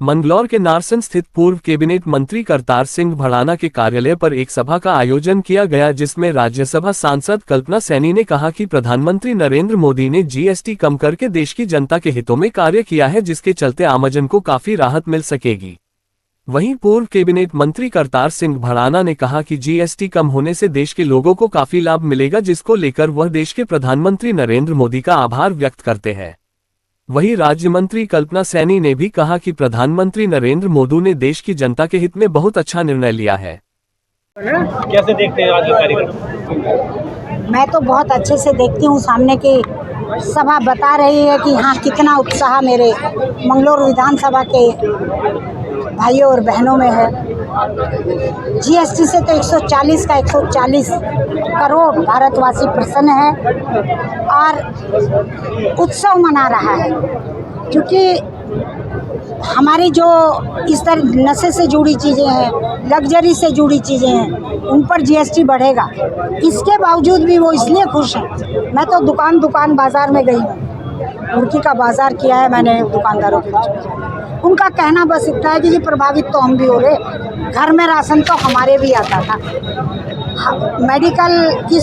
मंगलौर के नारसन स्थित पूर्व कैबिनेट मंत्री करतार सिंह भड़ाना के कार्यालय पर एक सभा का आयोजन किया गया, जिसमें राज्यसभा सांसद कल्पना सैनी ने कहा कि प्रधानमंत्री नरेंद्र मोदी ने जीएसटी कम करके देश की जनता के हितों में कार्य किया है, जिसके चलते आमजन को काफी राहत मिल सकेगी। वहीं पूर्व कैबिनेट मंत्री करतार सिंह भड़ाना ने कहा कि जीएसटी कम होने से देश के लोगों को काफी लाभ मिलेगा, जिसको लेकर वह देश के प्रधानमंत्री नरेंद्र मोदी का आभार व्यक्त करते हैं। वहीं राज्य मंत्री कल्पना सैनी ने भी कहा कि प्रधानमंत्री नरेंद्र मोदी ने देश की जनता के हित में बहुत अच्छा निर्णय लिया है। कैसे देखते हैं आज का कार्यक्रम? मैं तो बहुत अच्छे से देखती हूँ। सामने की सभा बता रही है कि हाँ, कितना उत्साह मेरे मंगलौर विधानसभा के भाइयों और बहनों में है। जीएसटी से तो 140 का 140 करोड़ भारतवासी प्रसन्न है और उत्सव मना रहा है, क्योंकि हमारी जो इस तरह नशे से जुड़ी चीज़ें हैं, लग्जरी से जुड़ी चीज़ें हैं, उन पर जीएसटी बढ़ेगा। इसके बावजूद भी वो इसलिए खुश हैं। मैं तो दुकान बाज़ार में गई हूँ, मुर्गी का बाज़ार किया है मैंने दुकानदारों के बीच। उनका कहना बस इतना है कि जी प्रभावित तो हम भी हो रहे, घर में राशन तो हमारे भी आता था, मेडिकल की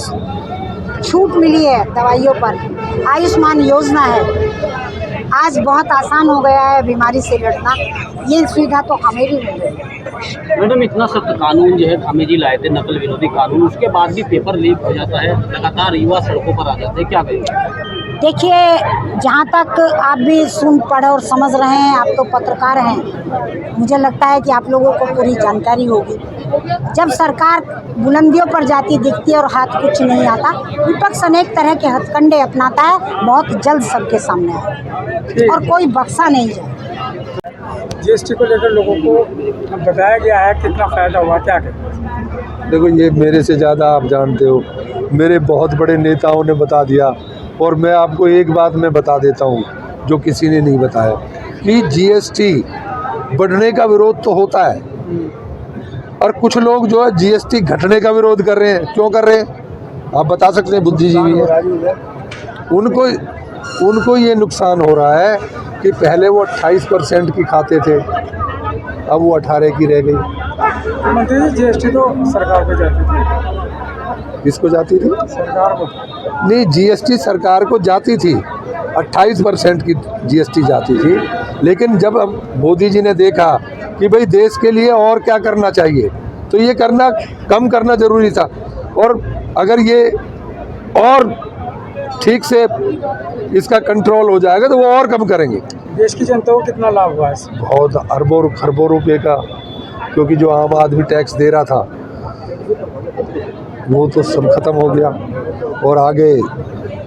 छूट मिली है दवाइयों पर, आयुष्मान योजना है, आज बहुत आसान हो गया है बीमारी से लड़ना, ये सुविधा तो हमें भी मिल रही है। मैडम, इतना सख्त कानून जो है हमें जी लाए थे, नकल विरोधी कानून, उसके बाद भी पेपर लीक हो जाता है, लगातार युवा सड़कों पर आ जाते हैं, क्या कहेंगे? देखिए, जहाँ तक आप भी सुन पढ़ और समझ रहे हैं, आप तो पत्रकार हैं, मुझे लगता है कि आप लोगों को पूरी जानकारी होगी। जब सरकार बुलंदियों पर जाती दिखती है और हाथ कुछ नहीं आता, विपक्ष अनेक तरह के हथकंडे अपनाता है, बहुत जल्द सबके सामने आए और कोई बख्शा नहीं जाए। जीएसटी को लेकर लोगों को बताया गया है, कितना फायदा हुआ, क्या कहें? देखो, ये मेरे से ज़्यादा आप जानते हो, मेरे बहुत बड़े नेताओं ने बता दिया, और मैं आपको एक बात मैं बता देता हूँ जो किसी ने नहीं बताया, कि जीएसटी बढ़ने का विरोध तो होता है, और कुछ लोग जो है जीएसटी घटने का विरोध कर रहे हैं। क्यों कर रहे हैं आप बता सकते हैं? बुद्धिजीवी है, उनको ये नुकसान हो रहा है कि पहले वो 28% की खाते थे, अब वो 18 की रह गई। मंत्री जी, जीएसटी तो सरकार को जाती थी। किसको जाती थी? सरकार को। नहीं, जीएसटी सरकार को जाती थी, 28% की जीएसटी जाती थी, लेकिन जब अब मोदी जी ने देखा कि भाई देश के लिए और क्या करना चाहिए, तो ये करना कम करना ज़रूरी था, और अगर ये और ठीक से इसका कंट्रोल हो जाएगा तो वो और कम करेंगे। देश की जनता को कितना लाभ हुआ है? बहुत अरबों खरबों रुपए का, क्योंकि जो आम आदमी टैक्स दे रहा था वो तो सब खत्म हो गया, और आगे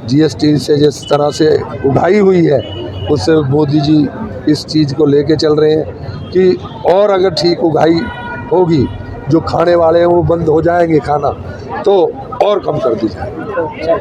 जीएसटी से जिस तरह से उठाई हुई है, उससे मोदी जी इस चीज़ को लेके चल रहे हैं कि और अगर ठीक उगाई होगी, जो खाने वाले हैं वो बंद हो जाएंगे खाना, तो और कम कर दी जाए।